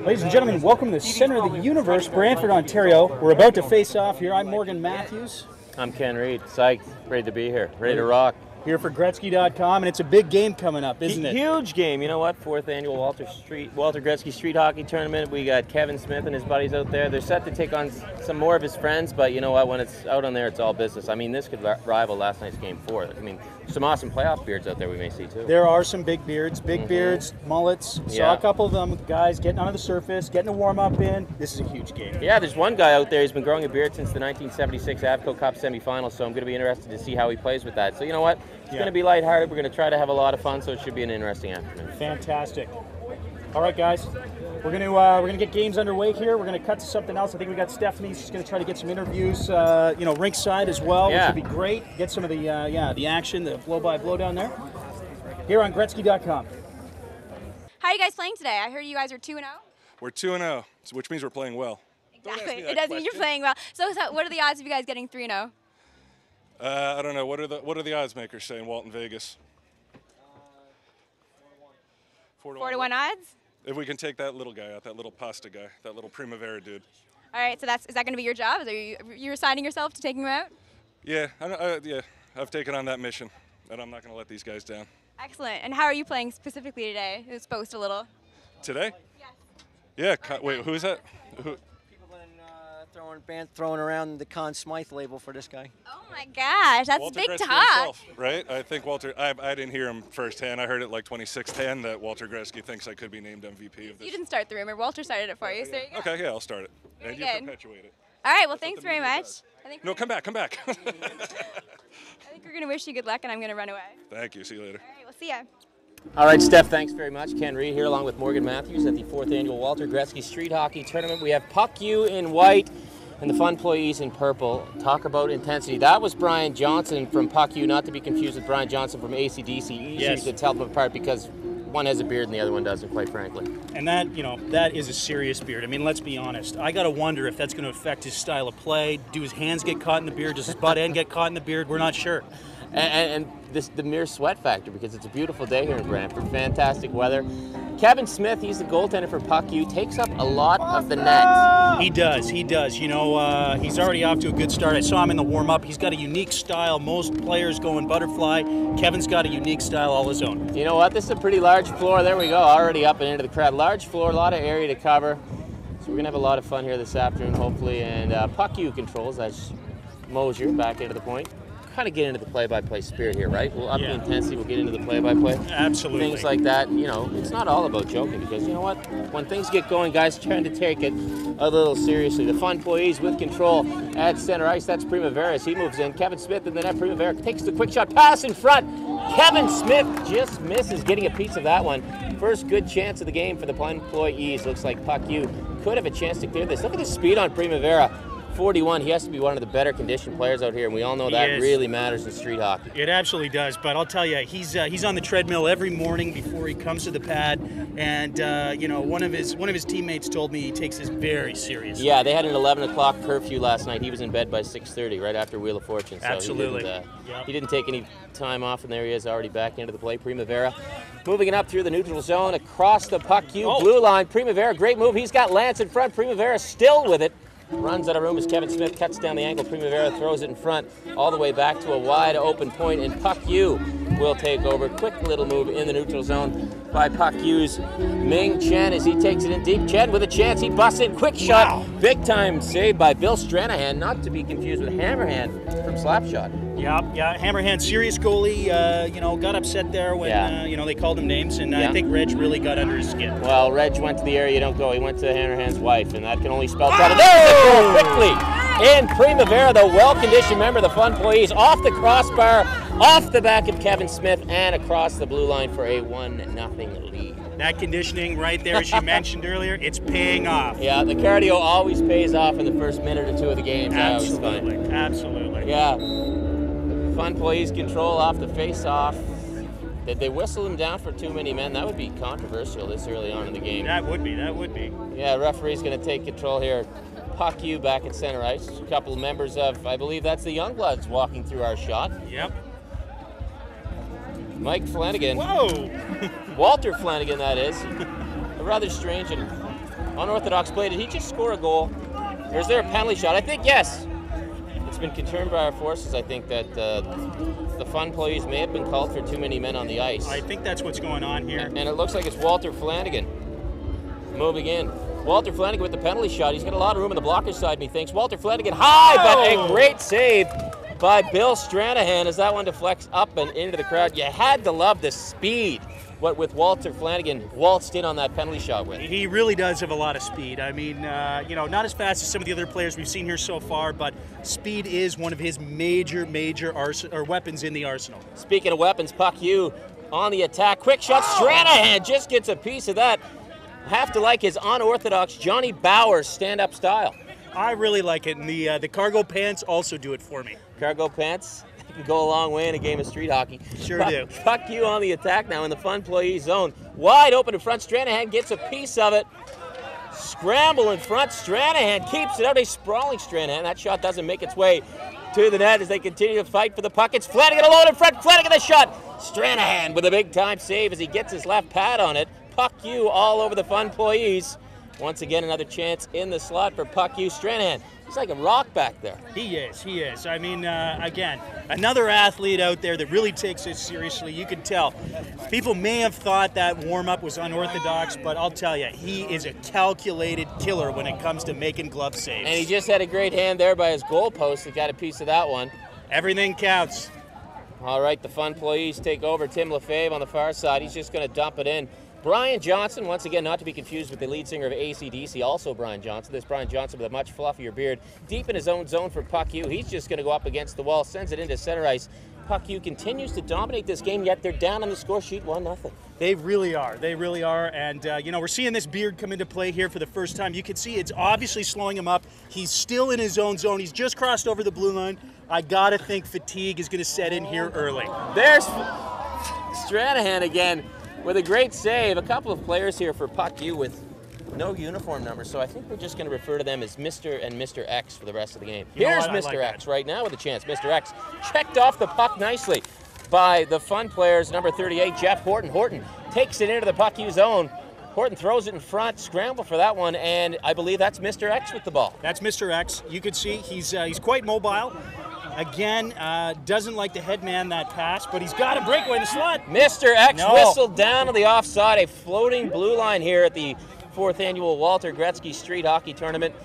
Ladies and gentlemen, welcome to the center of the universe, Brantford, Ontario. We're about to face off here. I'm Morgan Matthews. I'm Ken Reed. Psyched. Ready to be here. Ready to rock. Here for Gretzky.com, and it's a big game coming up, isn't it? Huge game. You know what? 4th annual Walter Gretzky Street Hockey Tournament. We got Kevin Smith and his buddies out there. They're set to take on some more of his friends, but you know what? When it's out on there, it's all business. I mean, this could rival last night's game 4. I mean, some awesome playoff beards out there we may see too. There are some big beards, beards, mullets. Saw a couple of them guys getting onto the surface, getting a warm-up in. This is a huge game. Yeah, there's one guy out there who's been growing a beard since the 1976 Avco Cup semifinal, so I'm going to be interested to see how he plays with that. So you know what? It's going to be lighthearted. We're going to try to have a lot of fun, so it should be an interesting afternoon. Fantastic. All right, guys. We're gonna get games underway here. We're gonna cut to something else. I think we got Stephanie. She's gonna try to get some interviews, rinkside as well, which would be great. Get some of the action, the blow-by-blow down there. Here on Gretzky.com. How are you guys playing today? I heard you guys are 2-0. We're 2-0, which means we're playing well. Exactly. It does mean you're playing well. So what are the odds of you guys getting 3-0? I don't know. What are the odds makers saying? Walton Vegas. 4-1 odds. If we can take that little guy out, that little pasta guy, that little Primavera dude. All right, so is that going to be your job? Are you assigning yourself to taking him out? Yeah, I've taken on that mission, and I'm not going to let these guys down. Excellent. And how are you playing specifically today? Let's boast a little. Today? Yes. Yeah. Wait, who's that? Who? Throwing around the Conn Smythe label for this guy. Oh my gosh, that's Walter big Gretzky talk. Himself, right? I think Walter. I didn't hear him firsthand. I heard it like 26-10 that Walter Gretzky thinks I could be named MVP of this. You didn't start the rumor. Walter started it for you. So there you go. Okay, yeah, I'll start it. Very and you good. perpetuate it. All right. Well, thanks very much. No, come back. I think we're gonna wish you good luck, and I'm gonna run away. Thank you. See you later. All right. We'll see ya. All right, Steph, thanks very much. Ken Reed here along with Morgan Matthews at the 4th annual Walter Gretzky Street Hockey Tournament. We have Puck U in white and the Funployees in purple. Talk about intensity. That was Brian Johnson from Puck U, not to be confused with Brian Johnson from AC/DC. Easy to tell them apart because one has a beard and the other one doesn't, quite frankly. And that is a serious beard. I mean, let's be honest. I got to wonder if that's going to affect his style of play. Do his hands get caught in the beard? Does his butt end get caught in the beard? We're not sure. And the mere sweat factor, because it's a beautiful day here in Brantford. Fantastic weather. Kevin Smith, he's the goaltender for Puck U, takes up a lot of the net. He does. You know, he's already off to a good start. I saw him in the warm-up. He's got a unique style. Most players going butterfly. Kevin's got a unique style all his own. You know what? This is a pretty large floor. There we go, already up and into the crowd. Large floor, a lot of area to cover. So we're going to have a lot of fun here this afternoon, hopefully. And Puck U controls, that's Mosier back into the point. Kind of get into the play-by-play spirit here, right? We'll up the intensity, we'll get into the play-by-play. Absolutely. Things like that, you know, it's not all about joking because, you know what? When things get going, guys trying to take it a little seriously. The Funployees with control at center ice. That's Primavera as he moves in. Kevin Smith in the net. Primavera takes the quick shot pass in front. Kevin Smith just misses getting a piece of that one. First good chance of the game for the Funployees. Looks like Puck U could have a chance to clear this. Look at the speed on Primavera. 41, he has to be one of the better conditioned players out here, and we all know that really matters in street hockey. It absolutely does, but I'll tell you, he's on the treadmill every morning before he comes to the pad, and one of his teammates told me he takes this very seriously. Yeah, they had an 11 o'clock curfew last night. He was in bed by 6:30, right after Wheel of Fortune. So absolutely. He didn't take any time off, and there he is already back into the play. Primavera moving it up through the neutral zone, across the Puck U blue line. Primavera, great move. He's got Lance in front. Primavera still with it. Runs out of room as Kevin Smith cuts down the angle. Primavera throws it in front all the way back to a wide open point, and Puck U will take over. Quick little move in the neutral zone by Puck U's Ming Chen as he takes it in deep. Chen with a chance. He busts in. Quick shot. Wow. Big time save by Bill Stranahan, not to be confused with Hammerhand from Slapshot. Yeah, Hammerhand, serious goalie, got upset there when, they called him names, and I think Reg really got under his skin. Well, Reg went to the area you don't go. He went to Hammerhand's wife, and that can only spell trouble. There quickly. And Primavera, the well-conditioned member of the Funployees, off the crossbar, off the back of Kevin Smith, and across the blue line for a 1-0 lead. That conditioning right there, as you mentioned earlier, it's paying off. Yeah, the cardio always pays off in the first minute or two of the game. Absolutely. Yeah. Funployees control off the face-off. Did they whistle him down for too many men? That would be controversial this early on in the game. That would be. Yeah, referee's going to take control here. Puck U back at center ice. A couple of members of, I believe that's the Youngbloods walking through our shot. Yep. Mike Flanagan. Whoa! Walter Flanagan, that is. A rather strange and Unorthodox play. Did he just score a goal? Or is there a penalty shot? I think yes. It's been confirmed by our forces, I think, that the Funployees may have been called for too many men on the ice. I think that's what's going on here. And it looks like it's Walter Flanagan moving in. Walter Flanagan with the penalty shot. He's got a lot of room on the blocker side, methinks. Walter Flanagan high, but a great save by Bill Stranahan as that one deflects up and into the crowd. You had to love the speed what with Walter Flanagan waltzed in on that penalty shot with. He really does have a lot of speed. I mean, you know, not as fast as some of the other players we've seen here so far, but speed is one of his major weapons in the arsenal. Speaking of weapons, Puck U on the attack. Quick shot, Stranahan just gets a piece of that. Have to like his unorthodox Johnny Bauer stand-up style. I really like it, and the cargo pants also do it for me. Cargo pants can go a long way in a game of street hockey. Sure do. Puck U on the attack now in the Funployee zone. Wide open in front. Stranahan gets a piece of it. Scramble in front. Stranahan keeps it out. A sprawling Stranahan. That shot doesn't make its way to the net as they continue to fight for the puck. It's Flanagan alone in front. Flanagan the shot. Stranahan with a big-time save as he gets his left pad on it. Puck U all over the Funployees. Once again, another chance in the slot for Puck U. Stranahan, he's like a rock back there. He is. I mean, again, another athlete out there that really takes it seriously. You can tell. People may have thought that warm-up was unorthodox, but I'll tell you, he is a calculated killer when it comes to making glove saves. And he just had a great hand there by his goalpost. He got a piece of that one. Everything counts. All right, the Funployees take over. Tim Lefebvre on the far side. He's just going to dump it in. Brian Johnson, once again, not to be confused with the lead singer of AC/DC, also Brian Johnson. This Brian Johnson with a much fluffier beard, deep in his own zone for Puck U. He's just going to go up against the wall, sends it into center ice. Puck U continues to dominate this game, yet they're down on the score sheet 1-0. They really are. And, you know, we're seeing this beard come into play here for the first time. You can see it's obviously slowing him up. He's still in his own zone. He's just crossed over the blue line. I got to think fatigue is going to set in here early. There's Stranahan again with a great save. A couple of players here for Puck U with no uniform numbers, so I think we're just going to refer to them as Mr. and Mr. X for the rest of the game. Here's Mr. X right now with a chance. Mr. X checked off the puck nicely by the Fun players, number 38, Jeff Horton. Horton takes it into the Puck U zone. Horton throws it in front, scramble for that one, and I believe that's Mr. X with the ball. That's Mr. X. You can see he's quite mobile. Again, doesn't like to headman that pass, but he's got a breakaway in the slot. Mr. X whistled down to the offside, a floating blue line here at the 4th annual Walter Gretzky Street Hockey Tournament.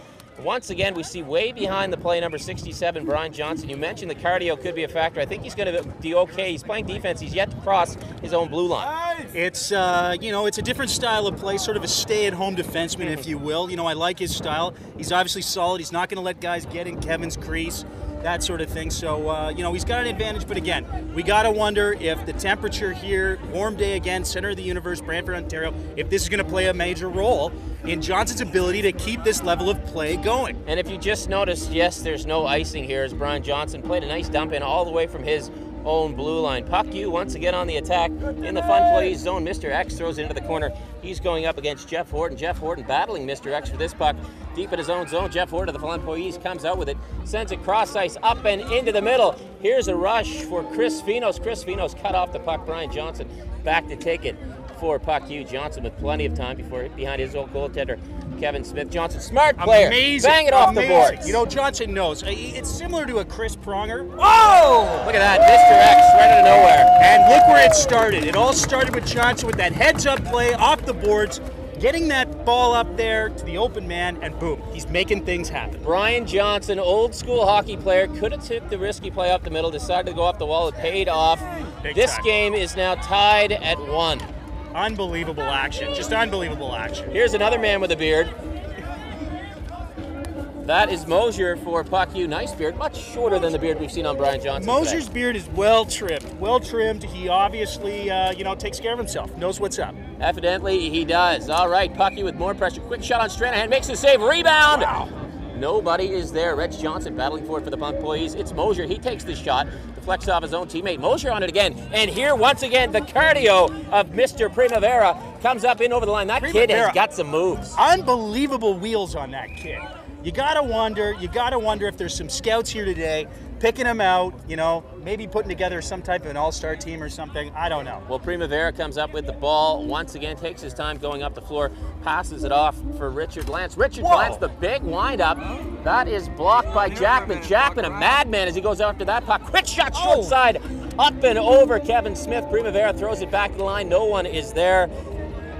Once again, we see way behind the play, number 67, Brian Johnson. You mentioned the cardio could be a factor. I think he's going to be okay. He's playing defense. He's yet to cross his own blue line. It's, you know, it's a different style of play, sort of a stay-at-home defenseman, if you will. You know, I like his style. He's obviously solid. He's not going to let guys get in Kevin's crease, that sort of thing. So, you know, he's got an advantage. But again, we got to wonder if the temperature here, warm day again, center of the universe, Brantford, Ontario, if this is going to play a major role in Johnson's ability to keep this level of play going. And if you just noticed, yes, there's no icing here as Brian Johnson played a nice dump in all the way from his own blue line. Puck U once again on the attack in the Funployees zone. Mr. X throws it into the corner. He's going up against Jeff Horton. Jeff Horton battling Mr. X for this puck deep in his own zone. Jeff Horton of the Funployees comes out with it, sends it cross ice up and into the middle. Here's a rush for Chris Finos. Chris Finos cut off the puck. Brian Johnson back to take it for Puck U. Johnson with plenty of time before behind his old goaltender, Kevin Smith. Johnson, smart player. Amazing. Bang it off the boards. You know, Johnson knows. It's similar to a Chris Pronger. Oh! Look at that, Mr. X right out of nowhere. And look where it started. It all started with Johnson with that heads-up play off the boards, getting that ball up there to the open man, and boom, he's making things happen. Brian Johnson, old school hockey player, could have took the risky play up the middle, decided to go off the wall. It paid off. This game is now tied at 1. Unbelievable action. Just unbelievable action. Here's another man with a beard. That is Mosier for Puck U. Nice beard, much shorter than the beard we've seen on Brian Johnson. Mosier's beard is well trimmed. Well trimmed. He obviously, you know, takes care of himself. Knows what's up. Evidently, he does. All right, Puck U with more pressure. Quick shot on Stranahan. Makes the save. Rebound. Wow. Nobody is there. Reg Johnson battling for it for the Funployees. It's Mosier. He takes the shot. Deflects off his own teammate. Mosier on it again. And here, once again, the cardio of Mr. Primavera comes up in over the line. That kid has got some moves. Unbelievable wheels on that kid. you gotta wonder if there's some scouts here today picking them out, you know, maybe putting together some type of an all-star team or something. I don't know. Well, Primavera comes up with the ball once again, takes his time going up the floor, passes it off for Richard Lance. Richard Lance, the big windup. That is blocked by Jackman. Jackman, a madman as he goes after that puck. Quick shot, short side, up and over Kevin Smith. Primavera throws it back to the line. No one is there,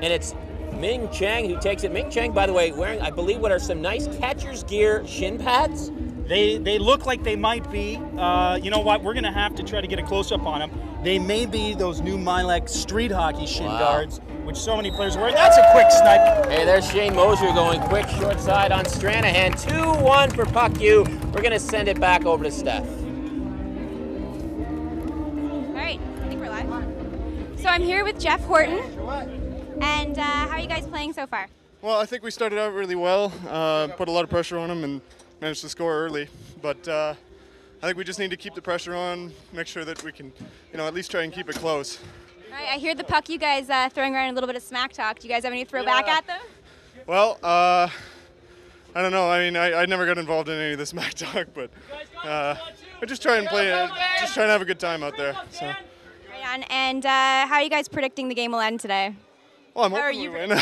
and it's Ming Chang who takes it. Ming Chang, by the way, wearing, I believe, what are some nice catcher's gear shin pads. They look like they might be. You know what? We're going to have to try to get a close-up on them. They may be those new Milek street hockey shin guards, which so many players are wearing. That's a quick snipe. Hey, there's Shane Mosier going quick short side on Stranahan. 2-1 for Puck U. We're going to send it back over to Steph. All right, I think we're live. So I'm here with Jeff Horton. And how are you guys playing so far? Well, I think we started out really well, put a lot of pressure on them and managed to score early. But I think we just need to keep the pressure on, make sure that we can, you know, at least try and keep it close. All right, I hear the puck you guys throwing around a little bit of smack talk. Do you guys have any to throw back at them? Well, I don't know. I mean, I never got involved in any of this smack talk, but I just try and play, just try and have a good time out there. So. Right on. And how are you guys predicting the game will end today? Well, I'm hoping we win.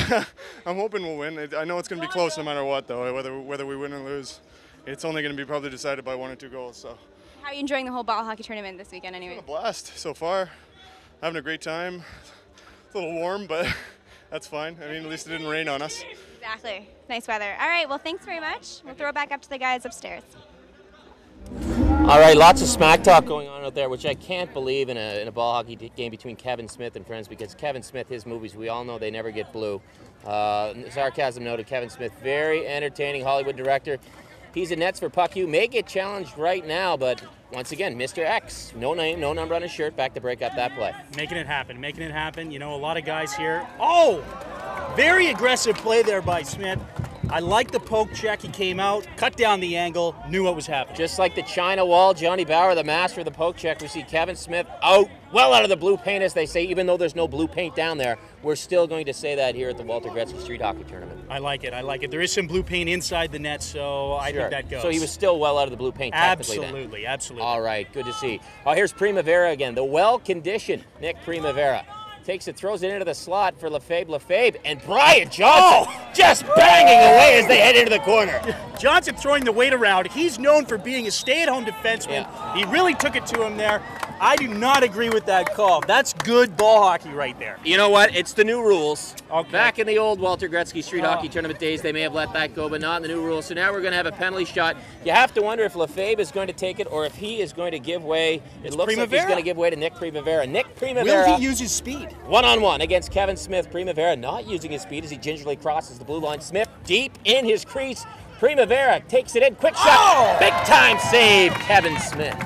I'm hoping we'll win. I know it's going to be close no matter what, though. Whether we win or lose, it's only going to be probably decided by 1 or 2 goals. So. How are you enjoying the whole ball hockey tournament this weekend, anyway? It's been a blast so far. Having a great time. It's a little warm, but that's fine. I mean, at least it didn't rain on us. Exactly. Nice weather. All right. Well, thanks very much. We'll throw it back up to the guys upstairs. All right, lots of smack talk going on out there, which I can't believe in a ball hockey game between Kevin Smith and friends, because Kevin Smith, his movies, we all know they never get blue. Sarcasm noted, Kevin Smith, very entertaining Hollywood director. He's in nets for Puck U. May get challenged right now, but once again, Mr. X, no name, no number on his shirt, back to break up that play. Making it happen, making it happen. You know, a lot of guys here. Oh, very aggressive play there by Smith. I like the poke check. He came out, cut down the angle, knew what was happening. Just like the China wall, Johnny Bauer, the master of the poke check. We see Kevin Smith out, well out of the blue paint, as they say, even though there's no blue paint down there. We're still going to say that here at the Walter Gretzky Street Hockey Tournament. I like it, I like it. There is some blue paint inside the net, so I think that goes. So he was still well out of the blue paint technically then. Absolutely, absolutely. All right, good to see. Oh, here's Primavera again, the well-conditioned Nick Primavera. Takes it, throws it into the slot for Lefebvre, and Brian Johnson just banging away as they head into the corner. Johnson throwing the weight around. He's known for being a stay-at-home defenseman. Yeah. He really took it to him there. I do not agree with that call. That's good ball hockey right there. You know what? It's the new rules. Okay. Back in the old Walter Gretzky Street Hockey Tournament days, they may have let that go, but not in the new rules. So now we're going to have a penalty shot. You have to wonder if Lefebvre is going to take it or if he is going to give way. It looks like he's going to give way to Nick Primavera. Nick Primavera. Will he use his speed? One-on-one against Kevin Smith. Primavera not using his speed as he gingerly crosses the blue line. Smith deep in his crease. Primavera takes it in. Quick shot. Big-time save, Kevin Smith.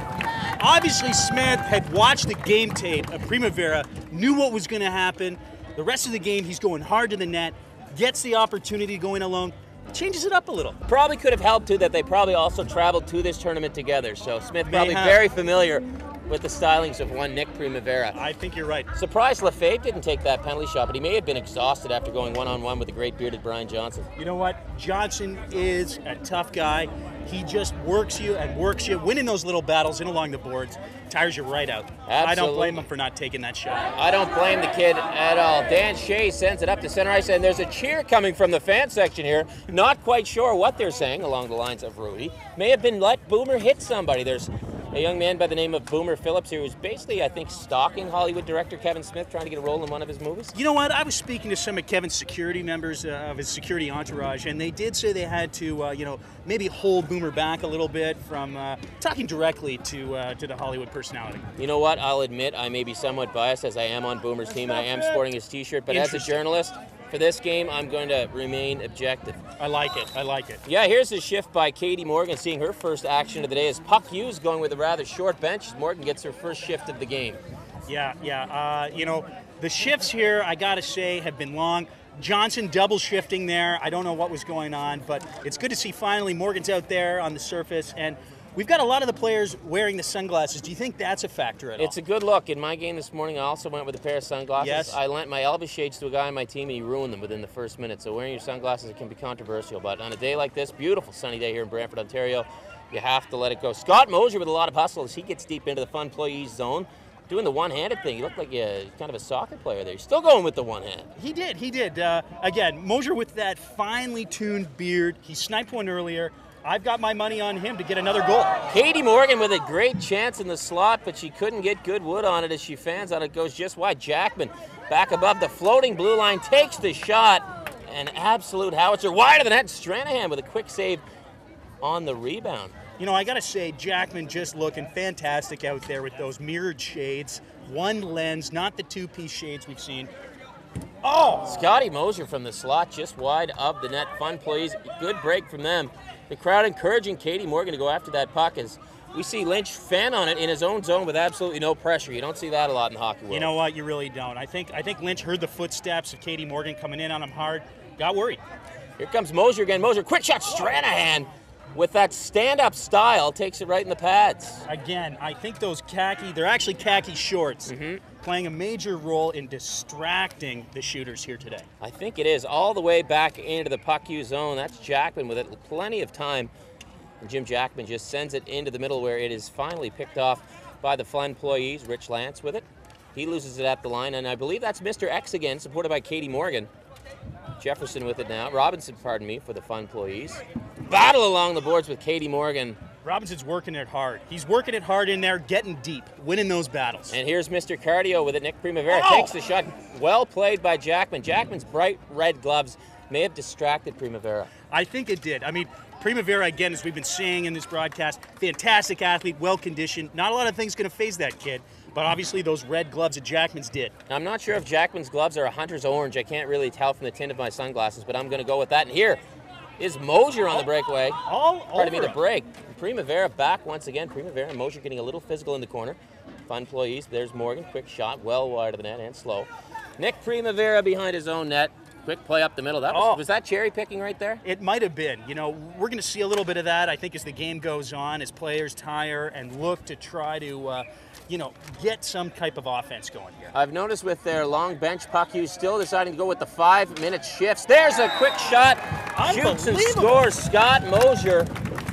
Obviously, Smith had watched the game tape of Primavera, knew what was going to happen. The rest of the game, he's going hard to the net, gets the opportunity going alone, changes it up a little. Probably could have helped, too, that they probably also traveled to this tournament together. So Smith probably very familiar with the stylings of one Nick Primavera. I think you're right. Surprised Lefebvre didn't take that penalty shot, but he may have been exhausted after going one-on-one with the great bearded Brian Johnson. You know what? Johnson is a tough guy. He just works you and works you, winning those little battles in along the boards, tires you right out. Absolutely. I don't blame him for not taking that shot. I don't blame the kid at all. Dan Shea sends it up to center ice, and there's a cheer coming from the fan section here. Not quite sure what they're saying along the lines of Rudy. May have been let Boomer hit somebody. There's a young man by the name of Boomer Phillips here who's basically, I think, stalking Hollywood director Kevin Smith, trying to get a role in one of his movies. You know what? I was speaking to some of Kevin's security members of his security entourage, and they did say they had to, you know, maybe hold Boomer back a little bit from talking directly to the Hollywood personality. You know what? I'll admit I may be somewhat biased as I am on Boomer's team and I am sporting his T-shirt, but as a journalist, for this game, I'm going to remain objective. I like it. I like it. Yeah, here's a shift by Katie Morgan, seeing her first action of the day as Puck U's going with a rather short bench. Morgan gets her first shift of the game. Yeah. You know, the shifts here, I got to say, have been long. Johnson double shifting there. I don't know what was going on, but it's good to see finally Morgan's out there on the surface. And We've got a lot of the players wearing the sunglasses. Do you think that's a factor at all? It's a good look. In my game this morning, I also went with a pair of sunglasses. Yes. I lent my Elvis shades to a guy on my team, and he ruined them within the first minute. So wearing your sunglasses, it can be controversial. But on a day like this, beautiful sunny day here in Brantford, Ontario, you have to let it go. Scott Mosier with a lot of hustle as he gets deep into the Funployees zone. Doing the one-handed thing. You look like a kind of a soccer player there. You're still going with the one hand. He did. Again, Mosier with that finely tuned beard. He sniped one earlier. I've got my money on him to get another goal. Katie Morgan with a great chance in the slot, but she couldn't get good wood on it as she fans out. It goes just wide. Jackman back above the floating blue line, takes the shot. An absolute howitzer wide of the net. Stranahan with a quick save on the rebound. You know, I got to say, Jackman just looking fantastic out there with those mirrored shades. One lens, not the two-piece shades we've seen. Oh! Scotty Mosier from the slot just wide of the net. Funployees, good break from them. The crowd encouraging Katie Morgan to go after that puck as we see Lynch fan on it in his own zone with absolutely no pressure. You don't see that a lot in the hockey world. You know what? You really don't. I think Lynch heard the footsteps of Katie Morgan coming in on him hard. Got worried. Here comes Mosier again. Mosier, quick shot. Stranahan with that stand-up style takes it right in the pads. Again, I think those they're actually khaki shorts, playing a major role in distracting the shooters here today. I think it is all the way back into the puck U zone. That's Jackman with it, plenty of time. And Jim Jackman just sends it into the middle where it is finally picked off by the Funployees. Rich Lance with it. He loses it at the line, and I believe that's Mr. X again, supported by Katie Morgan. Jefferson with it now. Robinson, pardon me, for the Funployees. Battle along the boards with Katie Morgan. Robinson's working it hard. He's working it hard in there, getting deep, winning those battles. And here's Mr. Cardio with it. Nick Primavera takes the shot. Well played by Jackman. Jackman's bright red gloves may have distracted Primavera. I think it did. I mean, Primavera, again, as we've been saying in this broadcast, fantastic athlete, well-conditioned. Not a lot of things going to phase that kid, but obviously those red gloves that Jackman's did. Now, I'm not sure if Jackman's gloves are a hunter's orange. I can't really tell from the tint of my sunglasses, but I'm going to go with that. And here is Mosier on the breakaway. Pardon me, the break. Primavera back once again. Primavera and Mosier getting a little physical in the corner. Funployees, there's Morgan. Quick shot, well wide of the net and slow. Nick Primavera behind his own net. Quick play up the middle. That was that cherry picking right there? It might have been. You know, we're going to see a little bit of that, I think, as the game goes on, as players tire and look to try to, get some type of offense going here. I've noticed with their long bench puck use still deciding to go with the 5-minute shifts. There's a quick shot. Shoots and scores. Scott Mosier.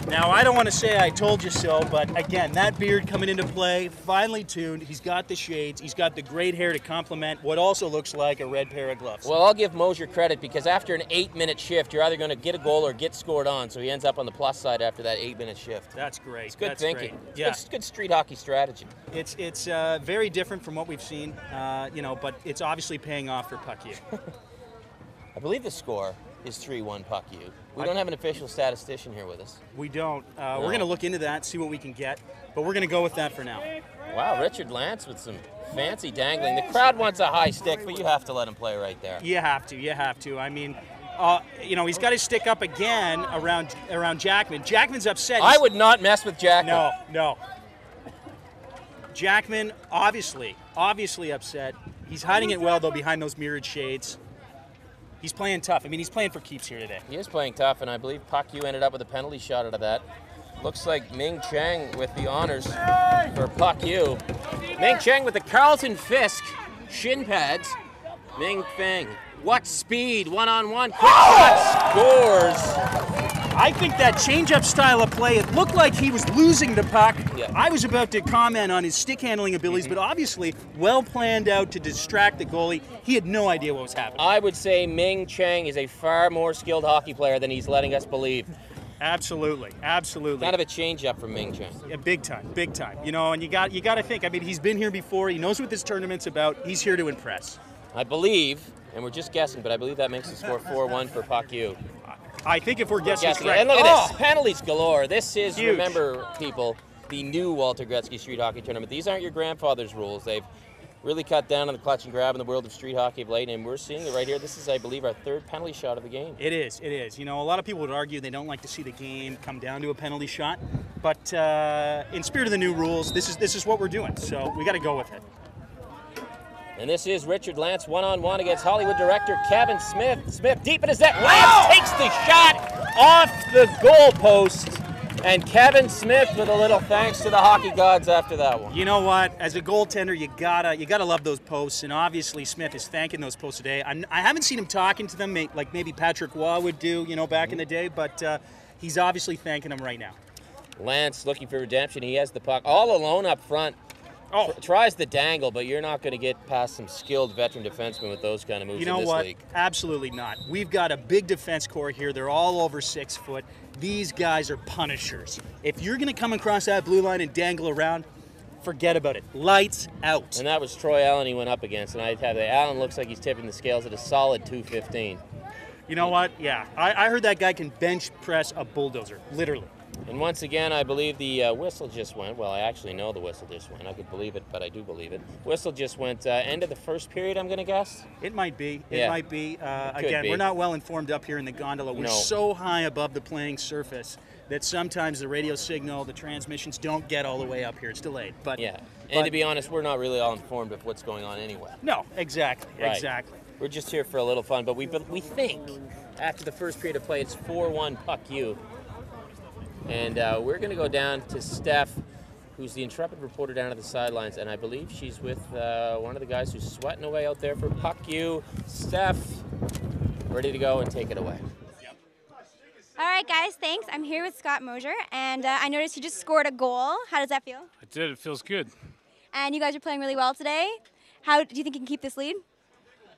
Now, I don't want to say I told you so, but again, that beard coming into play, finely tuned. He's got the shades. He's got the great hair to complement what also looks like a red pair of gloves. Well, I'll give Mosier credit because after an 8-minute shift, you're either going to get a goal or get scored on. So he ends up on the plus side after that 8-minute shift. That's great. It's good thinking. Yeah. It's good street hockey strategy. It's very different from what we've seen, but it's obviously paying off for Puck U. I believe the score is 3-1 Puck U. We don't have an official statistician here with us. We don't. We're going to look into that, see what we can get, but we're going to go with that for now. Wow, Richard Lance with some fancy dangling. The crowd wants a high stick, but you have to let him play right there. You have to. I mean, he's got his stick up again around Jackman. Jackman's upset. I would not mess with Jackman. No. Jackman, obviously upset. He's hiding it well, though, behind those mirrored shades. He's playing tough. I mean, he's playing for keeps here today. He is playing tough, and I believe Puck U ended up with a penalty shot out of that. Looks like Ming Cheng with the honors for Puck U. Ming Cheng with the Carlton Fisk shin pads. Ming Feng, what speed, one-on-one, quick shot, scores. I think that change-up style of play, it looked like he was losing the puck. Yeah. I was about to comment on his stick handling abilities, but obviously well planned out to distract the goalie. He had no idea what was happening. I would say Ming Cheng is a far more skilled hockey player than he's letting us believe. Absolutely. Kind of a change-up from Ming Cheng. Yeah, big time. And you got to think, I mean, he's been here before. He knows what this tournament's about. He's here to impress. I believe, and we're just guessing, but I believe that makes the score 4-1 for Puck U. I think if we're guessing correct. And look at this, penalties galore. This is, huge. Remember, people, the new Walter Gretzky Street Hockey Tournament. These aren't your grandfather's rules. They've really cut down on the clutch and grab in the world of street hockey of late, and we're seeing it right here. This is, I believe, our third penalty shot of the game. It is. You know, a lot of people would argue they don't like to see the game come down to a penalty shot, but in spirit of the new rules, this is what we're doing, so we got to go with it. And this is Richard Lance one-on-one against Hollywood director Kevin Smith. Smith deep in his net. Lance takes the shot off the goal post. And Kevin Smith with a little thanks to the hockey gods after that one. You know what? As a goaltender, you gotta love those posts, and obviously Smith is thanking those posts today. I haven't seen him talking to them like maybe Patrick Waugh would do, back in the day, but he's obviously thanking them right now. Lance looking for redemption. He has the puck all alone up front. Oh, tries the dangle, but you're not going to get past some skilled veteran defensemen with those kind of moves in this league. Absolutely not. We've got a big defense core here. They're all over 6 foot. These guys are punishers. If you're going to come across that blue line and dangle around, forget about it. Lights out. And that was Troy Allen he went up against, and Allen looks like he's tipping the scales at a solid 215. You know what? Yeah, I heard that guy can bench press a bulldozer, literally. And once again, I believe the whistle just went. Well, I actually know the whistle just went. I could believe it, but I do believe it. Whistle just went end of the first period, I'm going to guess. It might be. It might be. Again, we're not well informed up here in the gondola. We're so high above the playing surface that sometimes the radio signal, the transmissions don't get all the way up here. It's delayed. But and to be honest, we're not really all informed of what's going on anyway. No, exactly. Right. Exactly. We're just here for a little fun, but we think after the first period of play, it's 4-1 puck you. And we're going to go down to Steph, who's the intrepid reporter down at the sidelines, and I believe she's with one of the guys who's sweating away out there for puck you. Steph, ready to go and take it away. All right, guys, thanks. I'm here with Scott Mosier, and I noticed he just scored a goal. How does that feel? I did. It feels good. And you guys are playing really well today. How do you think you can keep this lead?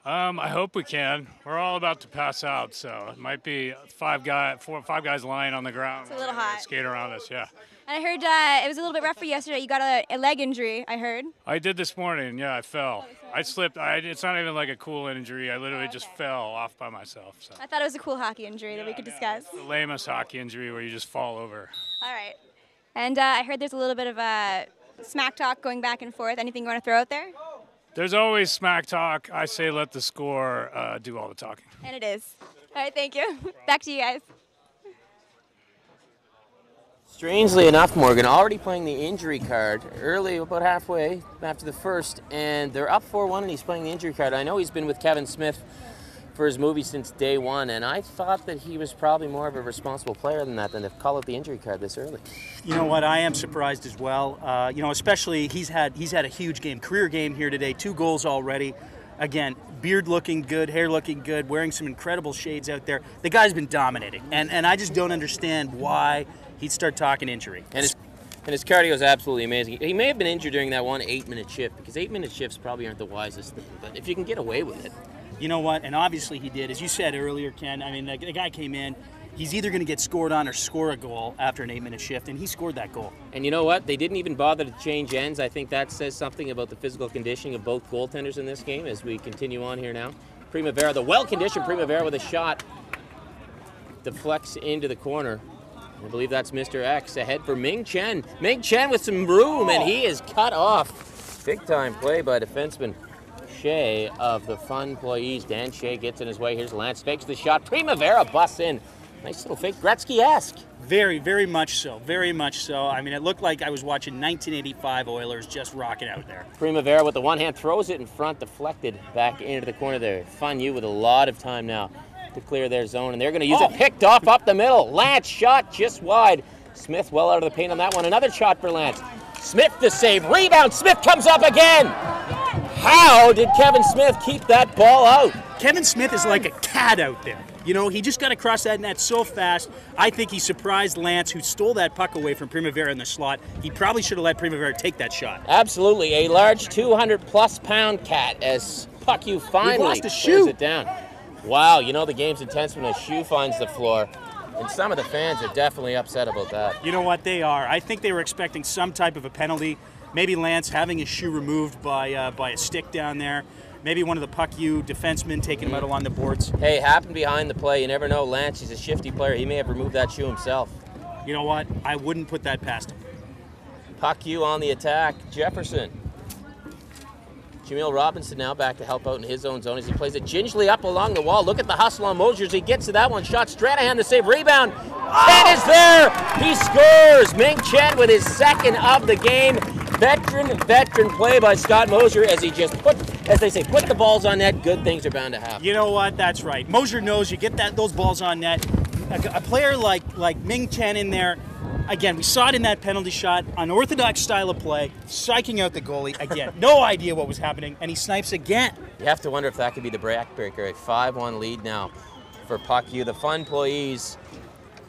I hope we can. We're all about to pass out, so it might be 5 guys lying on the ground. It's a little hot. Skate around us, yeah. And I heard it was a little bit rough for you yesterday. You got a leg injury, I heard. I did this morning, yeah, I fell. I slipped. It's not even like a cool injury. I literally just fell off by myself. So. I thought it was a cool hockey injury that we could discuss. The lamest hockey injury where you just fall over. All right. And I heard there's a little bit of smack talk going back and forth. Anything you want to throw out there? There's always smack talk. I say let the score do all the talking. And it is. All right, thank you. Back to you guys. Strangely enough, Morgan, already playing the injury card early, about halfway after the first, and they're up 4-1 and he's playing the injury card. I know he's been with Kevin Smith for his movie since day one, and I thought that he was probably more of a responsible player than to call up the injury card this early. You know what? I am surprised as well. Especially he's had a huge game, career game here today. 2 goals already. Again, beard looking good, hair looking good, wearing some incredible shades out there. The guy's been dominating, and I just don't understand why he'd start talking injury. And his cardio is absolutely amazing. He may have been injured during that one 8-minute shift, because 8-minute shifts probably aren't the wisest thing, but if you can get away with it. You know what? And obviously he did. As you said earlier, Ken, I mean, the guy came in. He's either going to get scored on or score a goal after an 8-minute shift, and he scored that goal. And you know what? They didn't even bother to change ends. I think that says something about the physical conditioning of both goaltenders in this game as we continue on here now. Primavera, the well-conditioned Primavera with a shot. Deflects into the corner. I believe that's Mr. X ahead for Ming Chen. Ming Chen with some room, and he is cut off. Big-time play by defenseman Shea of the Funployees. Dan Shea gets in his way. Here's Lance, fakes the shot. Primavera busts in. Nice little fake, Gretzky-esque. Very, very much so. Very much so. I mean, it looked like I was watching 1985 Oilers just rocking out there. Primavera with the one hand throws it in front, deflected back into the corner there. Fun you with a lot of time now to clear their zone, and they're going to use it picked off up the middle. Lance shot just wide. Smith well out of the paint on that one. Another shot for Lance. Smith the save. Rebound. Smith comes up again. How did Kevin Smith keep that ball out? Kevin Smith is like a cat out there. You know, he just got across that net so fast. I think he surprised Lance, who stole that puck away from Primavera in the slot. He probably should have let Primavera take that shot. Absolutely. A large 200-plus pound cat as Puck-U finally clears it down. Wow, you know the game's intense when a shoe finds the floor. And some of the fans are definitely upset about that. You know what? They are. I think they were expecting some type of a penalty. Maybe Lance having his shoe removed by a stick down there. Maybe one of the Puck-U defensemen taking him out along the boards. Hey, happened behind the play. You never know. Lance, he's a shifty player. He may have removed that shoe himself. You know what? I wouldn't put that past him. Puck-U on the attack. Jefferson. Jameel Robinson now back to help out in his own zone as he plays it gingerly up along the wall. Look at the hustle on Mosier as he gets to that one. Shot. Stranahan the save. Rebound. Chen is there. He scores. Ming Chen with his second of the game. Veteran play by Scott Mosier as he just put the balls on net. Good things are bound to happen. You know what? That's right. Mosier knows you get those balls on net. A player like Ming Chen in there, Again, we saw it in that penalty shot, unorthodox style of play, psyching out the goalie. Again, no idea what was happening, and he snipes again. You have to wonder if that could be the backbreaker. A 5-1 lead now for Puck U. The Funployees,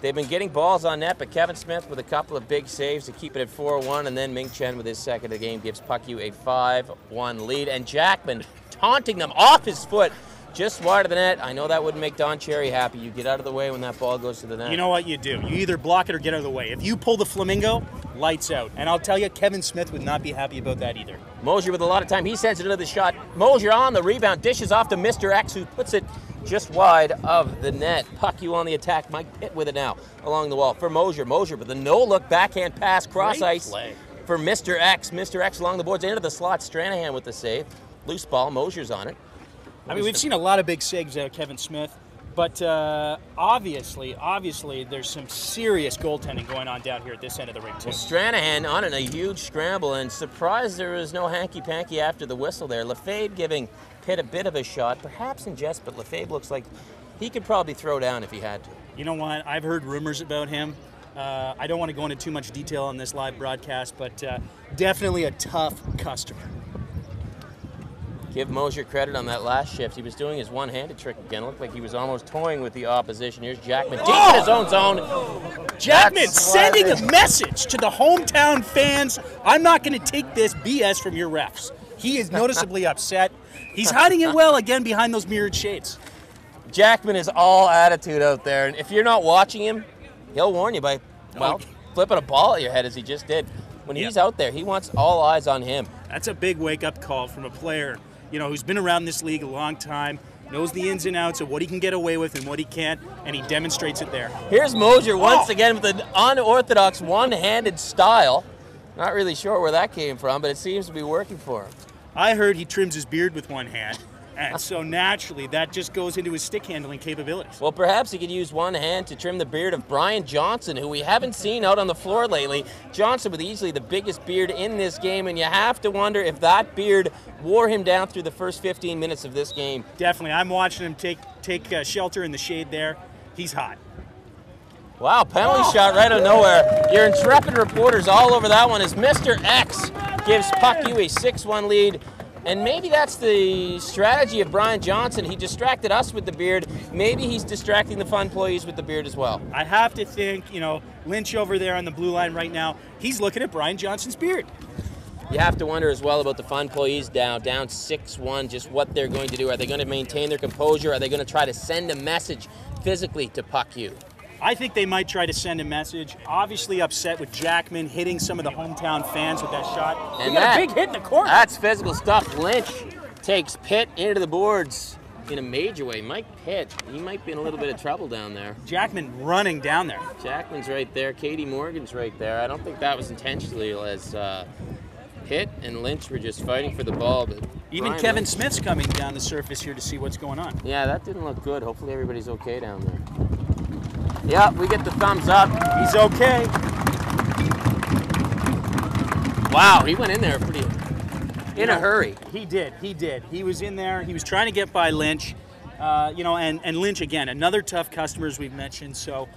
they've been getting balls on net, but Kevin Smith with a couple of big saves to keep it at 4-1, and then Ming Chen with his second of the game gives Puck U a 5-1 lead. And Jackman taunting them off his foot, just wide of the net. I know that wouldn't make Don Cherry happy. You get out of the way when that ball goes to the net. You know what you do? You either block it or get out of the way. If you pull the flamingo, lights out. And I'll tell you, Kevin Smith would not be happy about that either. Mosier with a lot of time. He sends it into the shot. Mosier on the rebound, dishes off to Mr. X, who puts it just wide of the net. Puck U on the attack. Mike Pitt with it now along the wall for Mosier. Mosier with a no-look backhand pass, cross ice for Mr. X. Mr. X along the boards, into the slot. Stranahan with the save. Loose ball. Mosier's on it. I mean, we've seen a lot of big saves out of Kevin Smith, but obviously, there's some serious goaltending going on down here at this end of the rink, too. Well, Stranahan on it, a huge scramble, and surprised there was no hanky-panky after the whistle there. Lefebvre giving Pitt a bit of a shot, perhaps in jest, but Lefebvre looks like he could probably throw down if he had to. You know what? I've heard rumors about him. I don't want to go into too much detail on this live broadcast, but definitely a tough customer. Give Mosier credit on that last shift. He was doing his one-handed trick again. It looked like he was almost toying with the opposition. Here's Jackman deep in his own zone. Jackman sending a message to the hometown fans. I'm not going to take this BS from your refs. He is noticeably upset. He's hiding it well again behind those mirrored shades. Jackman is all attitude out there. And if you're not watching him, he'll warn you by, well, flipping a ball at your head as he just did. When he's out there, he wants all eyes on him. That's a big wake-up call from a player, you know, who's been around this league a long time, knows the ins and outs of what he can get away with and what he can't, and he demonstrates it there. Here's Mosier once again with an unorthodox one-handed style. Not really sure where that came from, but it seems to be working for him. I heard he trims his beard with one hand, and so naturally that just goes into his stick handling capabilities. Well, perhaps he could use one hand to trim the beard of Brian Johnson, who we haven't seen out on the floor lately. Johnson with easily the biggest beard in this game, and you have to wonder if that beard wore him down through the first 15 minutes of this game. Definitely. I'm watching him take shelter in the shade there. He's hot. Wow, penalty shot right out of nowhere. Your intrepid reporters all over that one as Mr. X gives Puck U a 6-1 lead. And maybe that's the strategy of Brian Johnson. He distracted us with the beard. Maybe he's distracting the Funployees with the beard as well. I have to think, you know, Lynch over there on the blue line right now, he's looking at Brian Johnson's beard. You have to wonder as well about the Funployees down 6-1, just what they're going to do. Are they going to maintain their composure? Are they going to try to send a message physically to Puck U? I think they might try to send a message. Obviously upset with Jackman hitting some of the hometown fans with that shot. And he got a big hit in the corner. That's physical stuff. Lynch takes Pitt into the boards in a major way. Mike Pitt, he might be in a little bit of trouble down there. Jackman running down there. Jackman's right there. Katie Morgan's right there. I don't think that was intentionally, as Pitt and Lynch were just fighting for the ball. But even Brian Kevin Lynch, Smith's coming down the surface here to see what's going on. Yeah, that didn't look good. Hopefully everybody's okay down there. Yeah, we get the thumbs up. He's okay. Wow, he went in there pretty in a hurry. He did. He was in there. He was trying to get by Lynch. You know, and Lynch, again, another tough customer, as we've mentioned. So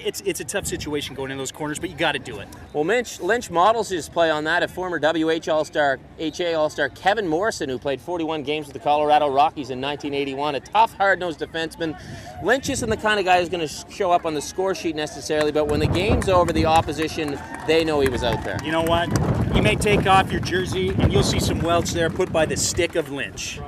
it's a tough situation going in those corners, but you got to do it. Well, Lynch models his play on that. A former WH All-Star, HA All-Star Kevin Morrison, who played 41 games with the Colorado Rockies in 1981. A tough, hard-nosed defenseman. Lynch isn't the kind of guy who's going to show up on the score sheet necessarily, but when the game's over, the opposition, they know he was out there. You know what? You may take off your jersey, and you'll see some welts there put by the stick of Lynch.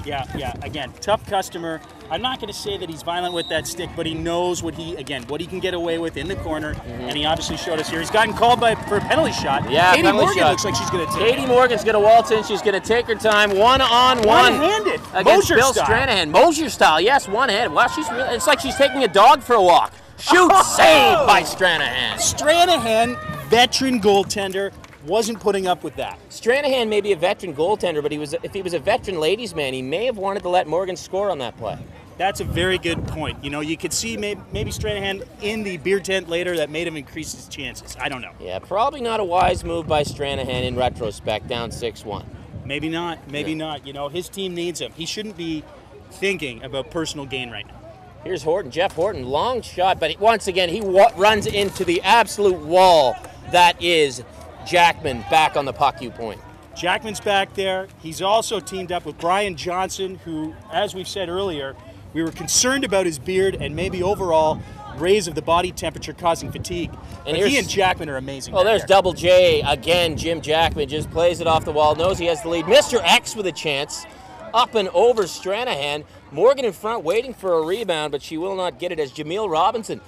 Yeah. Again, tough customer. I'm not going to say that he's violent with that stick, but he knows what he can get away with in the corner, and he obviously showed us here. He's gotten called for a penalty shot. Yeah, Katie Morgan looks like she's going to take it. Katie Morgan's going to waltz in. She's going to take her time. One-on-one. One-handed. Against Mosier Bill style. Stranahan. Mosier style, yes, one-handed. Wow, it's like she's taking a dog for a walk. Shoot, saved by Stranahan. Stranahan, veteran goaltender, wasn't putting up with that. Stranahan may be a veteran goaltender, but if he was a veteran ladies' man, he may have wanted to let Morgan score on that play. That's a very good point. You know, you could see maybe Stranahan in the beer tent later that made him increase his chances. I don't know. Yeah, probably not a wise move by Stranahan in retrospect, down 6-1. Maybe not. Maybe not. You know, his team needs him. He shouldn't be thinking about personal gain right now. Here's Horton, Jeff Horton, long shot, but once again, he runs into the absolute wall that is Jackman back on the puck U point. Jackman's back there. He's also teamed up with Brian Johnson, who, as we've said earlier, we were concerned about his beard and maybe overall raise of the body temperature causing fatigue. And he and Jackman are amazing. Oh, there's Double J again. Jim Jackman just plays it off the wall, knows he has the lead. Mr. X with a chance. Up and over Stranahan. Morgan in front waiting for a rebound, but she will not get it as Jameel Robinson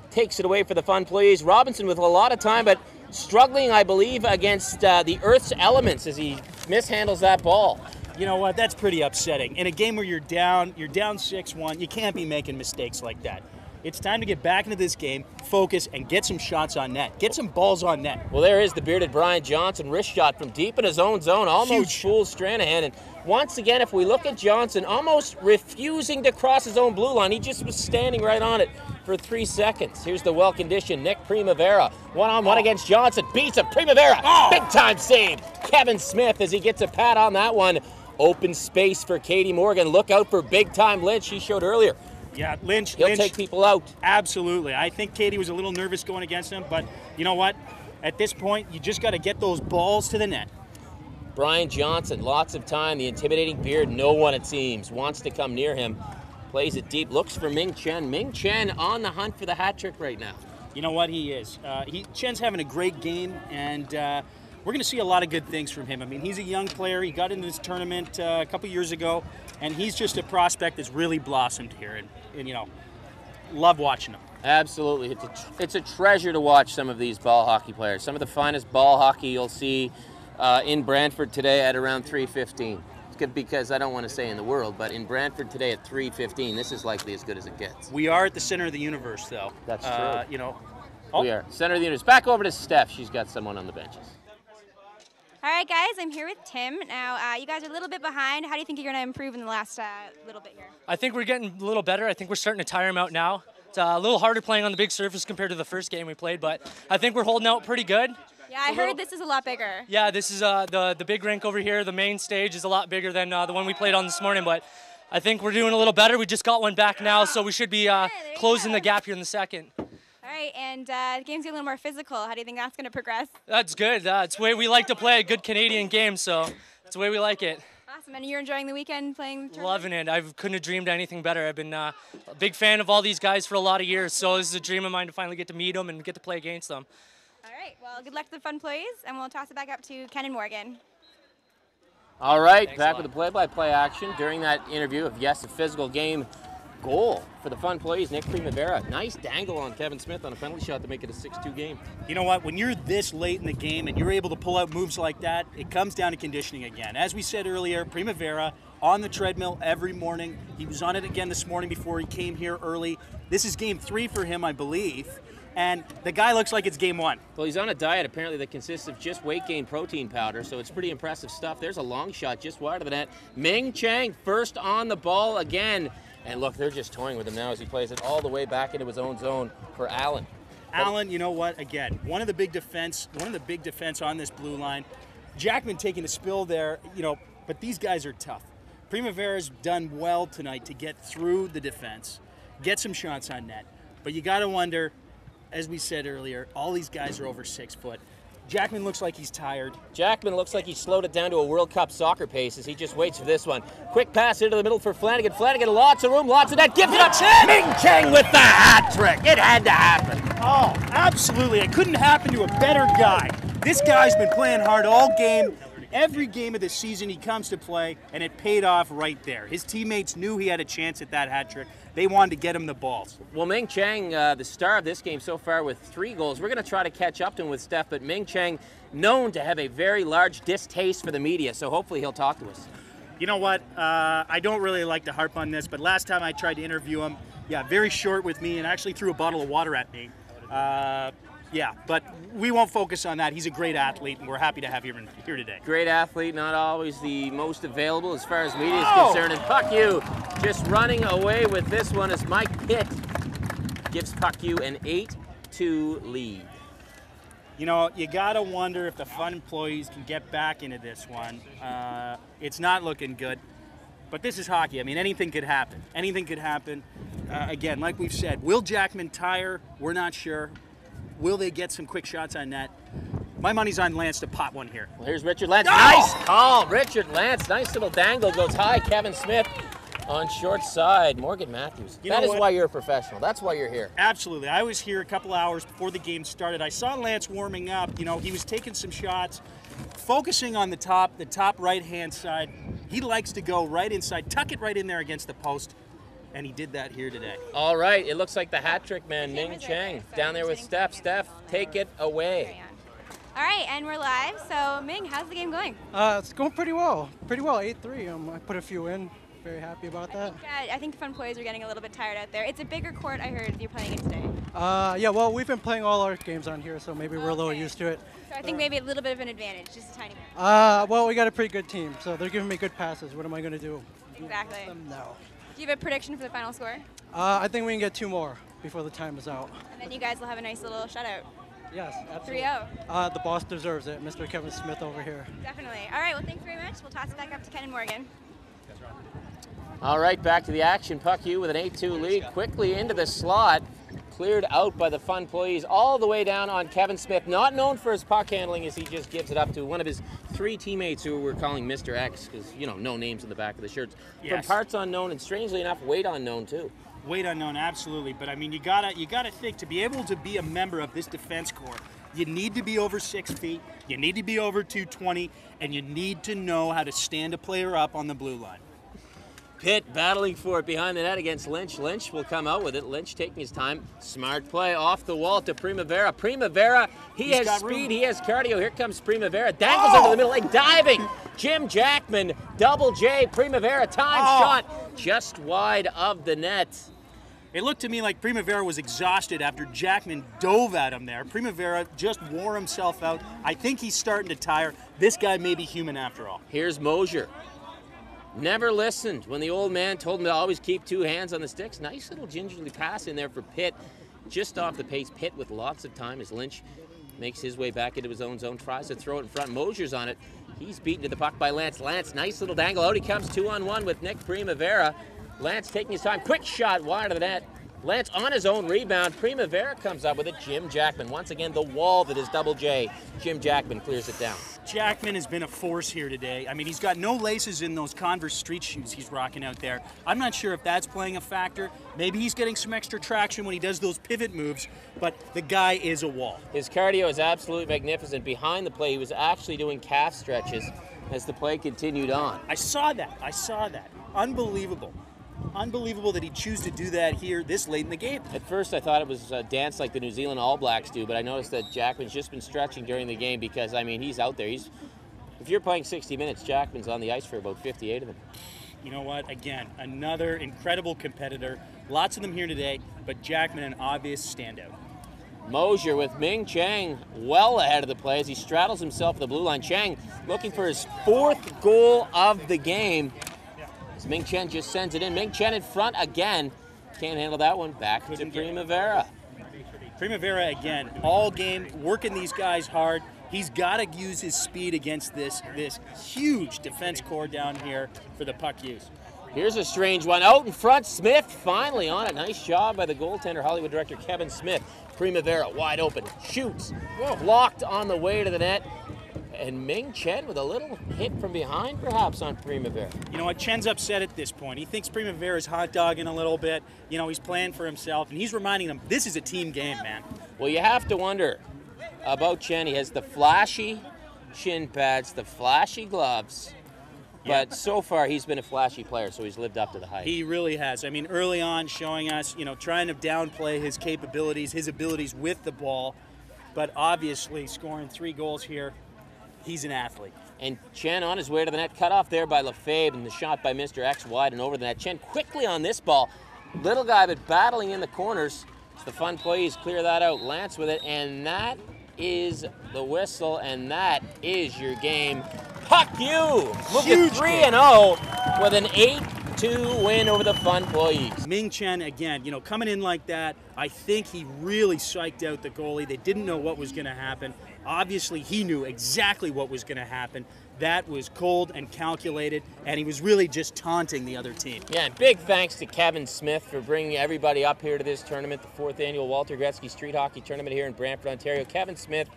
takes it away for the Funployees. Robinson with a lot of time, but struggling, I believe, against the Earth's elements as he mishandles that ball. You know what? That's pretty upsetting. In a game where you're down 6-1, you can't be making mistakes like that. It's time to get back into this game, focus, and get some shots on net. Get some balls on net. Well, there is the bearded Brian Johnson. Wrist shot from deep in his own zone. Almost fools Stranahan. And once again, if we look at Johnson, almost refusing to cross his own blue line. He just was standing right on it for 3 seconds. Here's the well-conditioned Nick Primavera. One-on-one against Johnson. Beats him. Primavera. Big-time save. Kevin Smith as he gets a pat on that one. Open space for Katie Morgan. Look out for big-time Lynch she showed earlier. Yeah, Lynch. He'll take people out. Absolutely. I think Katie was a little nervous going against him, but you know what? At this point, you just got to get those balls to the net. Brian Johnson, lots of time. The intimidating beard, no one, it seems, wants to come near him. Plays it deep, looks for Ming Chen. Ming Chen on the hunt for the hat trick right now. You know what? He is. Chen's having a great game, and we're going to see a lot of good things from him. I mean, he's a young player. He got into this tournament a couple years ago, and he's just a prospect that's really blossomed here. And you know, love watching him. Absolutely. It's a treasure to watch some of these ball hockey players. Some of the finest ball hockey you'll see in Brantford today at around 3:15. It's good because I don't want to say in the world, but in Brantford today at 3:15, this is likely as good as it gets. We are at the center of the universe, though. That's true. You know. We are. Center of the universe. Back over to Steph. She's got someone on the benches. All right, guys, I'm here with Tim. Now, you guys are a little bit behind. How do you think you're going to improve in the last little bit here? I think we're getting a little better. I think we're starting to tire him out now. It's a little harder playing on the big surface compared to the first game we played, but I think we're holding out pretty good. Yeah, I heard this is a lot bigger. Yeah, this is the big rink over here. The main stage is a lot bigger than the one we played on this morning, but I think we're doing a little better. We just got one back now, so we should be closing the gap here in the second. All right, and the game's getting a little more physical. How do you think that's going to progress? That's good. It's the way we like to play a good Canadian game, so it's the way we like it. Awesome, and you're enjoying the weekend playing the tournament? Loving it. I couldn't have dreamed anything better. I've been a big fan of all these guys for a lot of years, so this is a dream of mine to finally get to meet them and get to play against them. All right, well, good luck to the Funployees, and we'll toss it back up to Ken and Morgan. All right, thanks, back with the play-by-play action during that interview of, yes, a physical game. Goal for the Funployees, Nick Primavera. Nice dangle on Kevin Smith on a penalty shot to make it a 6-2 game. You know what? When you're this late in the game and you're able to pull out moves like that, it comes down to conditioning again. As we said earlier, Primavera on the treadmill every morning. He was on it again this morning before he came here early. This is game 3 for him, I believe. And the guy looks like it's game 1. Well, he's on a diet apparently that consists of just weight gain protein powder, so it's pretty impressive stuff. There's a long shot just wide of the net. Ming Chang first on the ball again. And look, they're just toying with him now as he plays it all the way back into his own zone for Allen. Allen, you know what? Again, one of the big defense on this blue line. Jackman taking a spill there, you know, but these guys are tough. Primavera's done well tonight to get through the defense, get some shots on net. But you got to wonder, as we said earlier, all these guys are over 6 foot. Jackman looks like he's tired. Jackman looks like he slowed it down to a World Cup soccer pace as he just waits for this one. Quick pass into the middle for Flanagan. Flanagan, lots of room, lots of net. Gives it up. Ming Chang with the hat trick. It had to happen. Oh, absolutely. It couldn't happen to a better guy. This guy's been playing hard all game. Every game of the season he comes to play, and it paid off right there. His teammates knew he had a chance at that hat trick. They wanted to get him the balls. Well, Ming Chang, the star of this game so far with 3 goals. We're going to try to catch up to him with Steph, but Ming Chang known to have a very large distaste for the media, so hopefully he'll talk to us. You know what? I don't really like to harp on this, but last time I tried to interview him, yeah, very short with me and actually threw a bottle of water at me. Yeah, but we won't focus on that. He's a great athlete, and we're happy to have him here today. Great athlete, not always the most available as far as media is concerned. And Puck U just running away with this one as Mike Pitt gives Puck U an 8-2 lead. You know, you got to wonder if the Funployees can get back into this one. It's not looking good, but this is hockey. I mean, anything could happen. Anything could happen. again, like we've said, will Jackman tire? We're not sure. Will they get some quick shots on net? My money's on Lance to pot one here. Well, here's Richard Lance. Oh! Nice call, Richard Lance. Nice little dangle, goes high. Kevin Smith on short side. Morgan Matthews. That is why you're a professional. That's why you're here. Absolutely. I was here a couple hours before the game started. I saw Lance warming up. You know, he was taking some shots, focusing on the top right-hand side. He likes to go right inside, tuck it right in there against the post, and he did that here today. All right, it looks like the hat trick man, Ming Chang, down there with Steph. Steph, take it away. All right, and we're live. So, Ming, how's the game going? It's going pretty well. 8-3. I put a few in. Very happy about that. I think Funployees are getting a little bit tired out there. It's a bigger court, I heard you're playing in today. Yeah, well, we've been playing all our games on here, so maybe we're a little used to it. So I think maybe a little bit of an advantage, just a tiny bit. Well, we got a pretty good team, so they're giving me good passes. What am I going to do? Exactly. No. Do you have a prediction for the final score? I think we can get 2 more before the time is out. And then you guys will have a nice little shutout. Yes, absolutely. 3-0. The boss deserves it, Mr. Kevin Smith over here. Definitely. All right, well, thanks very much. We'll toss it back up to Ken and Morgan. All right, back to the action. Puck U with an 8-2 lead. Quickly into the slot. Cleared out by the Funployees all the way down on Kevin Smith. Not known for his puck handling as he just gives it up to one of his 3 teammates who we're calling Mr. X because, you know, no names in the back of the shirts. Yes. From parts unknown and strangely enough, weight unknown too. Weight unknown, absolutely. But I mean, you gotta think to be able to be a member of this defense corps, you need to be over 6 feet, you need to be over 220, and you need to know how to stand a player up on the blue line. Pitt battling for it behind the net against Lynch. Lynch will come out with it. Lynch taking his time. Smart play off the wall to Primavera. Primavera, he has speed, room. He has cardio. Here comes Primavera. Dangles into the middle, like diving. Jim Jackman, double J. Primavera, time shot just wide of the net. It looked to me like Primavera was exhausted after Jackman dove at him there. Primavera just wore himself out. I think he's starting to tire. This guy may be human after all. Here's Mosier. Never listened when the old man told him to always keep 2 hands on the sticks. Nice little gingerly pass in there for Pitt. Just off the pace. Pitt with lots of time as Lynch makes his way back into his own zone. Tries to throw it in front. Mosier's on it. He's beaten to the puck by Lance. Lance, nice little dangle. Out he comes 2-on-1 with Nick Primavera. Lance taking his time. Quick shot wide of the net. Lance on his own rebound. Primavera comes up with it. Jim Jackman. Once again, the wall that is double J. Jim Jackman clears it down. Jackman has been a force here today. I mean, he's got no laces in those Converse street shoes he's rocking out there. I'm not sure if that's playing a factor. Maybe he's getting some extra traction when he does those pivot moves, but the guy is a wall. His cardio is absolutely magnificent. Behind the play, he was actually doing calf stretches as the play continued on. I saw that. Unbelievable. Unbelievable that he'd choose to do that here this late in the game. At first I thought it was a dance like the New Zealand All Blacks do, but I noticed that Jackman's just been stretching during the game because, I mean, he's out there. If you're playing 60 minutes, Jackman's on the ice for about 58 of them. You know what? Again, another incredible competitor. Lots of them here today, but Jackman an obvious standout. Mosier with Ming Chang well ahead of the play as he straddles himself at the blue line. Chang looking for his 4th goal of the game. Ming Chen just sends it in. Ming Chen in front again. Can't handle that one. Back to Primavera. Primavera again, all game, working these guys hard. He's got to use his speed against this huge defense core down here for the puck use. Here's a strange one. Out in front, Smith finally on it. Nice job by the goaltender, Hollywood director Kevin Smith. Primavera wide open. Shoots. Blocked on the way to the net. And Ming Chen with a little hit from behind, perhaps, on Primavera. You know what? Chen's upset at this point. He thinks Primavera's hot dogging a little bit. You know, he's playing for himself, and he's reminding them this is a team game, man. Well, you have to wonder about Chen. He has the flashy shin pads, the flashy gloves. But so far, he's been a flashy player, so he's lived up to the hype. He really has. I mean, early on, showing us, you know, trying to downplay his capabilities, his abilities with the ball. But obviously, scoring 3 goals here. He's an athlete. And Chen on his way to the net, cut off there by Lefebvre, and the shot by Mr. X wide and over the net. Chen quickly on this ball. Little guy, but battling in the corners. So the Funployees clear that out. Lance with it, and that is the whistle, and that is your game. Puck U! Moving 3-0 with an 8-2 win over the Funployees. Ming Chen, again, you know, coming in like that, I think he really psyched out the goalie. They didn't know what was going to happen. Obviously, he knew exactly what was going to happen. that was cold and calculated, and he was really just taunting the other team. Yeah, and big thanks to Kevin Smith for bringing everybody up here to this tournament, the 4th annual Walter Gretzky Street Hockey Tournament here in Brantford, Ontario. Kevin Smith,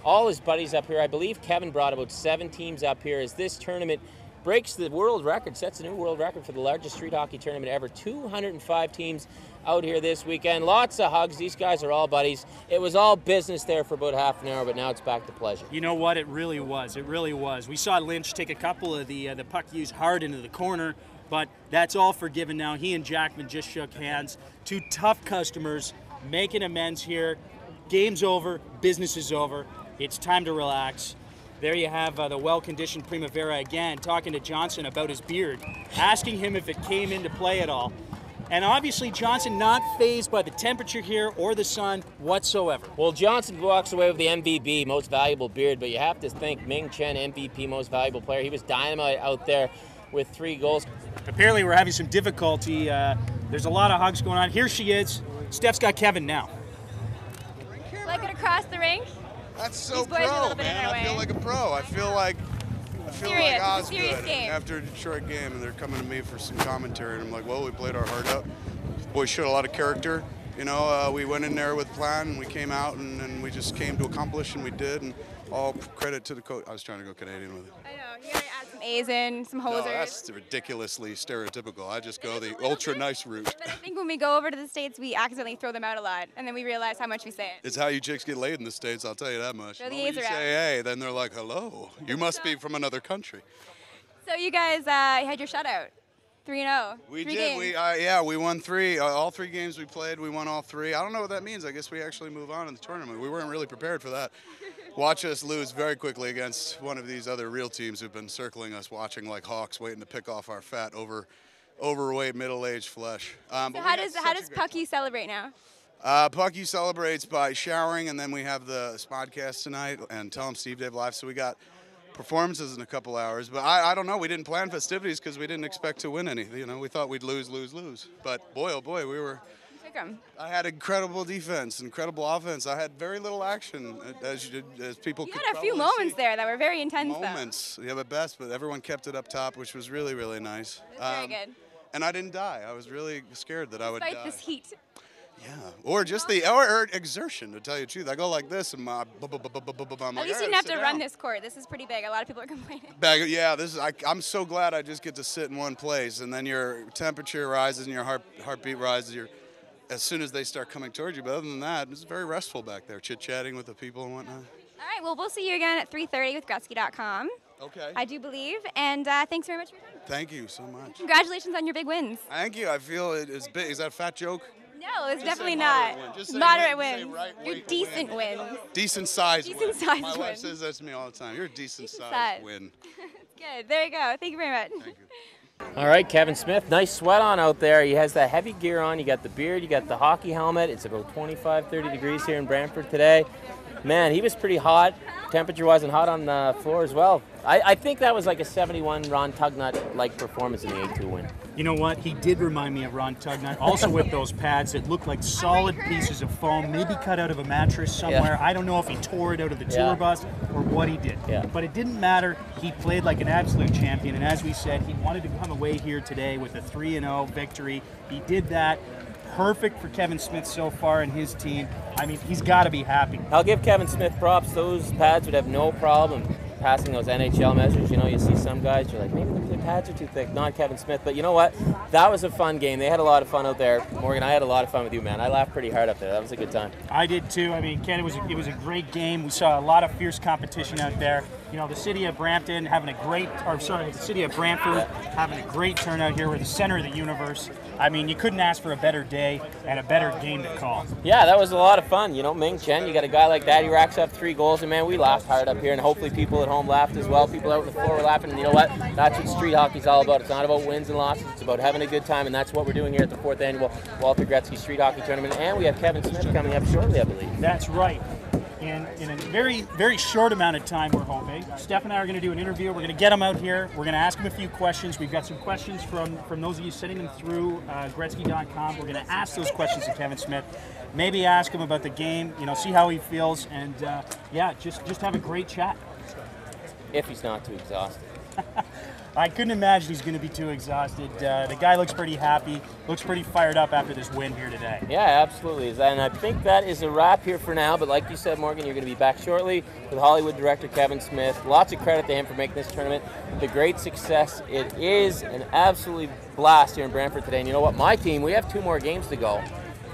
all his buddies up here. I believe Kevin brought about 7 teams up here as this tournament breaks the world record, sets a new world record for the largest street hockey tournament ever. 205 teams out here this weekend. Lots of hugs. These guys are all buddies. It was all business there for about half an hour, but now it's back to pleasure. You know what? It really was. It really was. We saw Lynch take a couple of the puck use hard into the corner, but that's all forgiven now. He and Jackman just shook hands. 2 tough customers making amends here. Game's over. Business is over. It's time to relax. There you have the well-conditioned Primavera again talking to Johnson about his beard, asking him if it came into play at all. And obviously Johnson not fazed by the temperature here or the sun whatsoever. Well, Johnson walks away with the MVP, most valuable beard, but you have to think Ming Chen, MVP, most valuable player. He was dynamite out there with 3 goals. Apparently we're having some difficulty. There's a lot of hugs going on. Here she is. Steph's got Kevin now. Like it across the rink? That's so pro, man. I feel like a pro. I feel like Osgood after a Detroit game, and they're coming to me for some commentary, and I'm like, well, we played our heart out. Boys showed a lot of character. You know, we went in there with a plan, and we came out, and we just came to accomplish, and we did. And all credit to the coach. I was trying to go Canadian with it. I know. You gotta add some A's in, some hosers. No, that's ridiculously stereotypical. I just go the ultra nice route. But I think when we go over to the States, we accidentally throw them out a lot, and then we realize how much we say it. It's how you chicks get laid in the States, I'll tell you that much. Throw the When A's you around. say hey, then they're like, hello. You must be from another country. So you guys had your shutout. 3-0. We 3 did. games. We won 3. All 3 games we played, we won all 3. I don't know what that means. I guess we actually move on in the tournament. We weren't really prepared for that. Watch us lose very quickly against one of these other real teams who've been circling us, watching like hawks, waiting to pick off our fat, overweight, middle-aged flesh. So how does Pucky celebrate now? Pucky celebrates by showering, and then we have the Spodcast tonight and Tell 'em Steve Dave Live. So we got performances in a couple hours, but I don't know. We didn't plan festivities because we didn't expect to win any. You know, we thought we'd lose. But boy, oh boy, we were. I had incredible defense, incredible offense. I had very little action, as people could probably see. You had a few moments there that were very intense, Moments, yeah, but but everyone kept it up top, which was really, really nice. Very good. And I didn't die. I was really scared that I would die. Despite this heat. Yeah, or just or exertion, to tell you the truth. I go like this, and I'm At like, least you didn't have to run this court. This is pretty big. A lot of people are complaining. Yeah, I'm so glad I just get to sit in one place, and then your temperature rises and your heartbeat rises. As soon as they start coming towards you. But other than that, it's very restful back there, chit-chatting with the people and whatnot. All right, well, we'll see you again at 3:30 with Gretzky.com. Okay. I do believe, and thanks very much for your time. Thank you so much. Congratulations on your big wins. Thank you. I feel it is big. Is that a fat joke? No, it's Just definitely say not. moderate win. Just say Moderate win. wins. Say right You're weight decent win. wins. Decent size win. Decent size My win. wife says that to me all the time. You're a decent Decent size size. win. Good. There you go. Thank you very much. Thank you. All right, Kevin Smith, nice sweat on out there. He has that heavy gear on. You got the beard, you got the hockey helmet. It's about 25, 30 degrees here in Brantford today. Man, he was pretty hot, temperature-wise, and hot on the floor as well. I think that was like a 71 Ron Tugnut-like performance in the 8-2 win. You know what? He did remind me of Ron Tugnut, also with those pads that looked like solid pieces of foam, maybe cut out of a mattress somewhere. Yeah. I don't know if he tore it out of the tour bus or what he did. Yeah. But it didn't matter. He played like an absolute champion, and as we said, he wanted to come away here today with a 3-0 victory. He did that. Perfect for Kevin Smith so far and his team. I mean, he's got to be happy. I'll give Kevin Smith props. Those pads would have no problem passing those NHL measures. You know, you see some guys, you're like, maybe their pads are too thick. Not Kevin Smith, but you know what? That was a fun game. They had a lot of fun out there. Morgan, I had a lot of fun with you, man. I laughed pretty hard up there. That was a good time. I did too. I mean, Ken, it was a great game. We saw a lot of fierce competition out there. You know, the city of Brampton having a great, the city of Brantford having a great turnout here. We're the center of the universe. I mean, you couldn't ask for a better day and a better game to call. Yeah, that was a lot of fun. You know, Ming Chen, you got a guy like that, he racks up 3 goals, and man, we laughed hard up here, and hopefully people at home laughed as well. People out on the floor were laughing, and you know what? That's what street hockey's all about. It's not about wins and losses. It's about having a good time, and that's what we're doing here at the 4th annual Walter Gretzky Street Hockey Tournament. And we have Kevin Smith coming up shortly, I believe. That's right. And in a very, very short amount of time, we're hoping. Steph and I are going to do an interview. We're going to get him out here. We're going to ask him a few questions. We've got some questions from those of you sending them through Gretzky.com. We're going to ask those questions to Kevin Smith. Maybe ask him about the game, you know, see how he feels, and yeah, just have a great chat. if he's not too exhausted. I couldn't imagine he's going to be too exhausted. The guy looks pretty happy, looks pretty fired up after this win here today. Yeah, absolutely. And I think that is a wrap here for now. But like you said, Morgan, you're going to be back shortly with Hollywood director Kevin Smith. Lots of credit to him for making this tournament the great success it is. An absolutely blast here in Brantford today. And you know what? My team, we have 2 more games to go.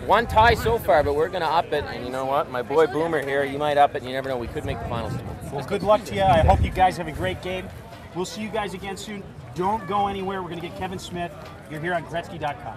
1 tie so far, but we're going to up it. And you know what? My boy Boomer here, you might up it. And you never know. We could make the finals tomorrow. Well, good luck to you. I hope you guys have a great game. We'll see you guys again soon. Don't go anywhere. We're going to get Kevin Smith. You're here on Gretzky.com.